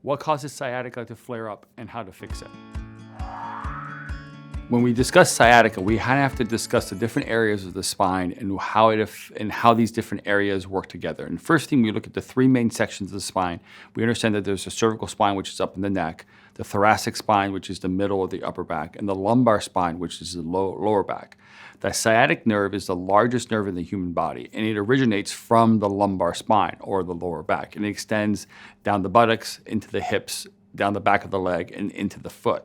What causes sciatica to flare up and how to fix it? When we discuss sciatica, we have to discuss the different areas of the spine and how these different areas work together. And first thing, we look at the three main sections of the spine. We understand that there's a cervical spine, which is up in the neck, the thoracic spine, which is the middle of the upper back, and the lumbar spine, which is the lower back. The sciatic nerve is the largest nerve in the human body, and it originates from the lumbar spine or the lower back, and it extends down the buttocks, into the hips, down the back of the leg, and into the foot.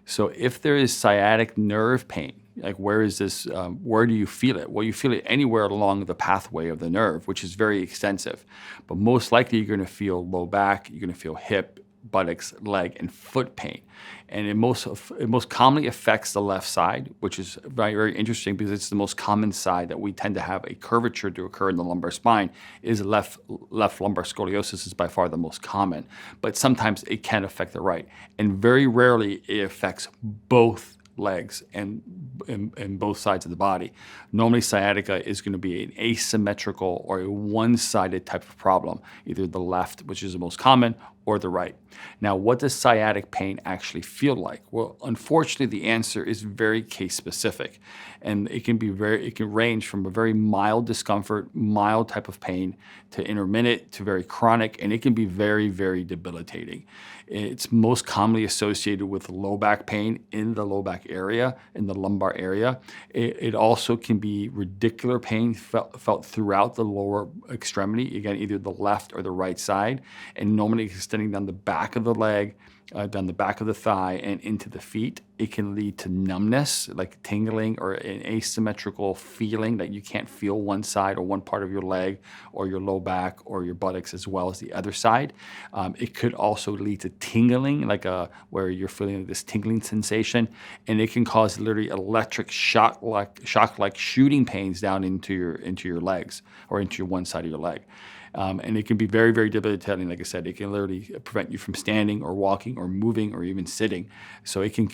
So if there is sciatic nerve pain, like where is this, where do you feel it? Well, you feel it anywhere along the pathway of the nerve, which is very extensive. But most likely you're gonna feel low back, you're gonna feel hip, buttocks, leg, and foot pain. And it most commonly affects the left side, which is very, very interesting because it's the most common side that we tend to have a curvature to occur in the lumbar spine. Is left lumbar scoliosis is by far the most common, but sometimes it can affect the right. And very rarely it affects both legs and both sides of the body. Normally sciatica is going to be an asymmetrical or a one-sided type of problem, either the left, which is the most common, or the right. Now, what does sciatic pain actually feel like? Well, unfortunately, the answer is very case specific, and it can range from a very mild discomfort, mild type of pain, to intermittent, to very chronic, and it can be very, very debilitating. It's most commonly associated with low back pain in the low back area, in the lumbar area. It also can be radicular pain felt throughout the lower extremity, again, either the left or the right side, and normally extending down the back of the leg, down the back of the thigh, and into the feet. It can lead to numbness, like tingling, or an asymmetrical feeling that you can't feel one side or one part of your leg or your low back or your buttocks as well as the other side. It could also lead to tingling, where you're feeling this tingling sensation, and it can cause literally electric shock like shooting pains down into your legs or into your one side of your leg. And it can be very, very debilitating. Like I said, it can literally prevent you from standing or walking or moving or even sitting. So it can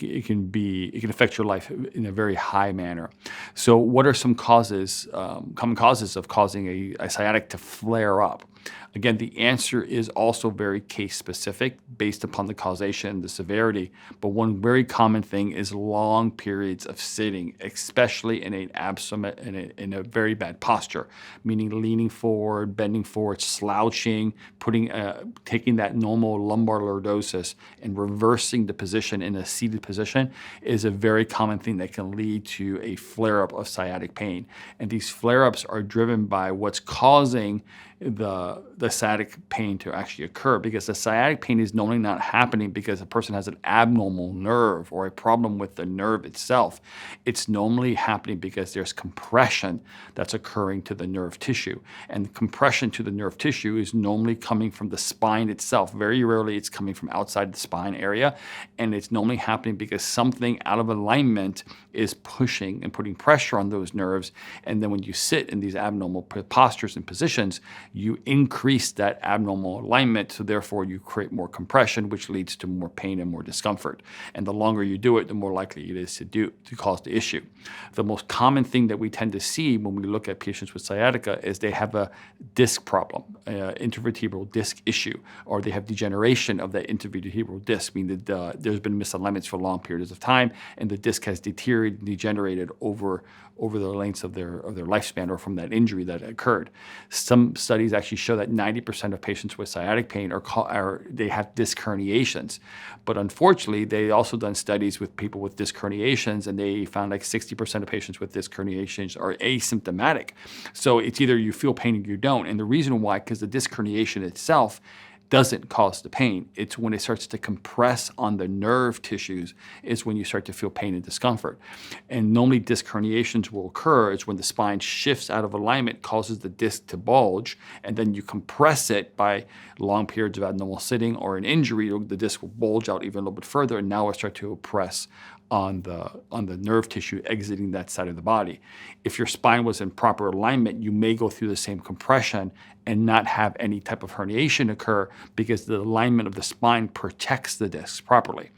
affect your life in a very high manner. So what are some common causes of causing a sciatic to flare up? Again, the answer is also very case specific based upon the causation, the severity. But one very common thing is long periods of sitting, especially in a very bad posture, meaning leaning forward, bending forward, slouching, taking that normal lumbar lordosis and reversing the position in a seated position is a very common thing that can lead to a flare-up of sciatic pain. And these flare-ups are driven by what's causing the sciatic pain to actually occur, because the sciatic pain is normally not happening because a person has an abnormal nerve or a problem with the nerve itself. It's normally happening because there's compression that's occurring to the nerve tissue. And compression to the nerve tissue is normally coming from the spine itself. Very rarely it's coming from outside the spine area. And it's normally happening because something out of alignment is pushing and putting pressure on those nerves. And then when you sit in these abnormal postures and positions, you increase that abnormal alignment, so therefore you create more compression, which leads to more pain and more discomfort. And the longer you do it, the more likely it is to cause the issue. The most common thing that we tend to see when we look at patients with sciatica is they have a disc problem, intervertebral disc issue, or they have degeneration of that intervertebral disc, meaning that there's been misalignments for long periods of time, and the disc has deteriorated and degenerated over the lengths of their lifespan, or from that injury that occurred. Some studies actually show that 90% of patients with sciatic pain they have disc herniations. But unfortunately, they also done studies with people with disc herniations, and they found like 60% of patients with disc herniations are asymptomatic. So it's either you feel pain or you don't. And the reason why, because the disc herniation itself doesn't cause the pain. It's when it starts to compress on the nerve tissues is when you start to feel pain and discomfort. And normally disc herniations will occur is when the spine shifts out of alignment, causes the disc to bulge, and then you compress it by long periods of abnormal sitting or an injury. The disc will bulge out even a little bit further, and now it starts to oppress on the nerve tissue exiting that side of the body. If your spine was in proper alignment, you may go through the same compression and not have any type of herniation occur because the alignment of the spine protects the discs properly.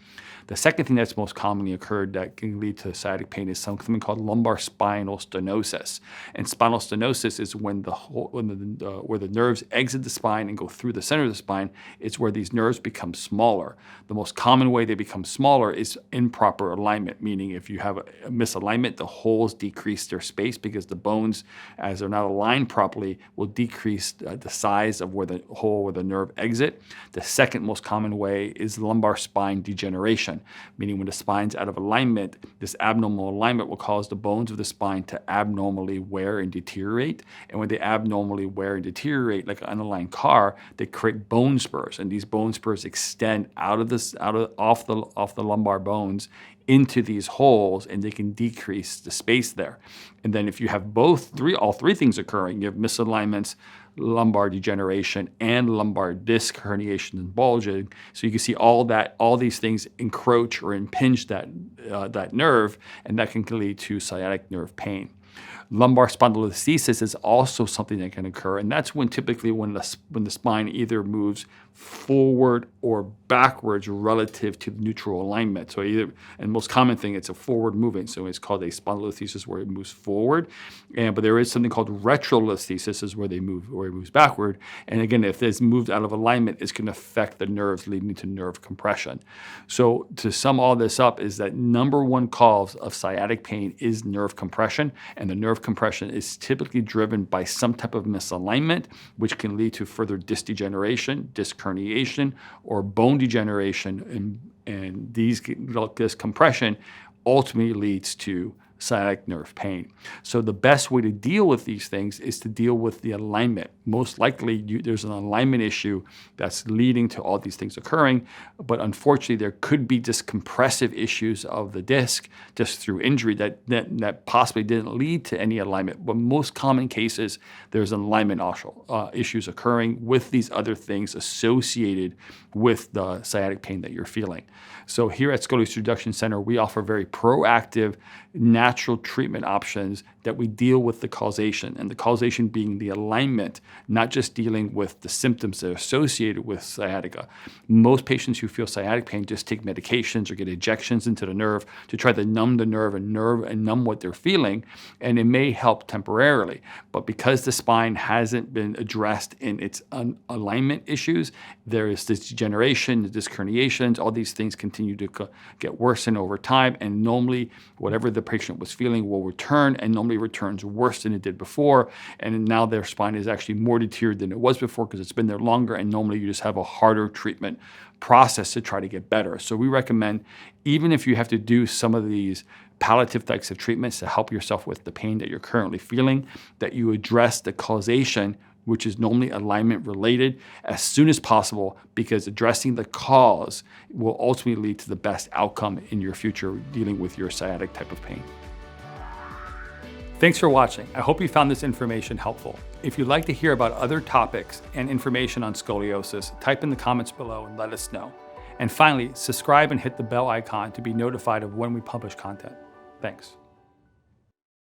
The second thing that's most commonly occurred that can lead to sciatic pain is something called lumbar spinal stenosis. And spinal stenosis is when where the nerves exit the spine and go through the center of the spine. It's where these nerves become smaller. The most common way they become smaller is improper alignment, meaning if you have a misalignment, the holes decrease their space because the bones, as they're not aligned properly, will decrease the size of where the hole where the nerve exit. The second most common way is lumbar spine degeneration, meaning when the spine's out of alignment, this abnormal alignment will cause the bones of the spine to abnormally wear and deteriorate. And when they abnormally wear and deteriorate, like an unaligned car, they create bone spurs, and these bone spurs extend off the lumbar bones into these holes, and they can decrease the space there. And then if you have all three things occurring, you have misalignments, lumbar degeneration, and lumbar disc herniation and bulging. So you can see all these things encroach or impinge that nerve, and that can lead to sciatic nerve pain. Lumbar spondylolisthesis is also something that can occur, and that's when typically when the spine either moves forward or backwards relative to the neutral alignment. So and most common thing, it's a forward movement. So it's called a spondylolisthesis where it moves forward. But there is something called retrolisthesis is where it moves backward. And again, if it's moved out of alignment, it's going to affect the nerves, leading to nerve compression. So to sum all this up is that number one cause of sciatic pain is nerve compression. And the nerve compression is typically driven by some type of misalignment, which can lead to further disc degeneration, disc herniation, or bone degeneration, and this compression ultimately leads to sciatic nerve pain. So the best way to deal with these things is to deal with the alignment. Most likely there's an alignment issue that's leading to all these things occurring, but unfortunately there could be just compressive issues of the disc just through injury that possibly didn't lead to any alignment. But most common cases, there's alignment issues occurring with these other things associated with the sciatic pain that you're feeling. So here at Scoliosis Reduction Center, we offer very proactive, natural treatment options that we deal with the causation, and the causation being the alignment, not just dealing with the symptoms that are associated with sciatica. Most patients who feel sciatic pain just take medications or get injections into the nerve to try to numb the nerve and numb what they're feeling, and it may help temporarily. But because the spine hasn't been addressed in its alignment issues, there is this degeneration, the disc herniations, all these things continue to get worse and over time, and normally whatever the patient was feeling will return, and normally returns worse than it did before, and now their spine is actually more deteriorated than it was before because it's been there longer, and normally you just have a harder treatment process to try to get better. So we recommend, even if you have to do some of these palliative types of treatments to help yourself with the pain that you're currently feeling, that you address the causation, which is normally alignment related, as soon as possible, because addressing the cause will ultimately lead to the best outcome in your future dealing with your sciatic type of pain. Thanks for watching. I hope you found this information helpful. If you'd like to hear about other topics and information on scoliosis, type in the comments below and let us know. And finally, subscribe and hit the bell icon to be notified of when we publish content. Thanks.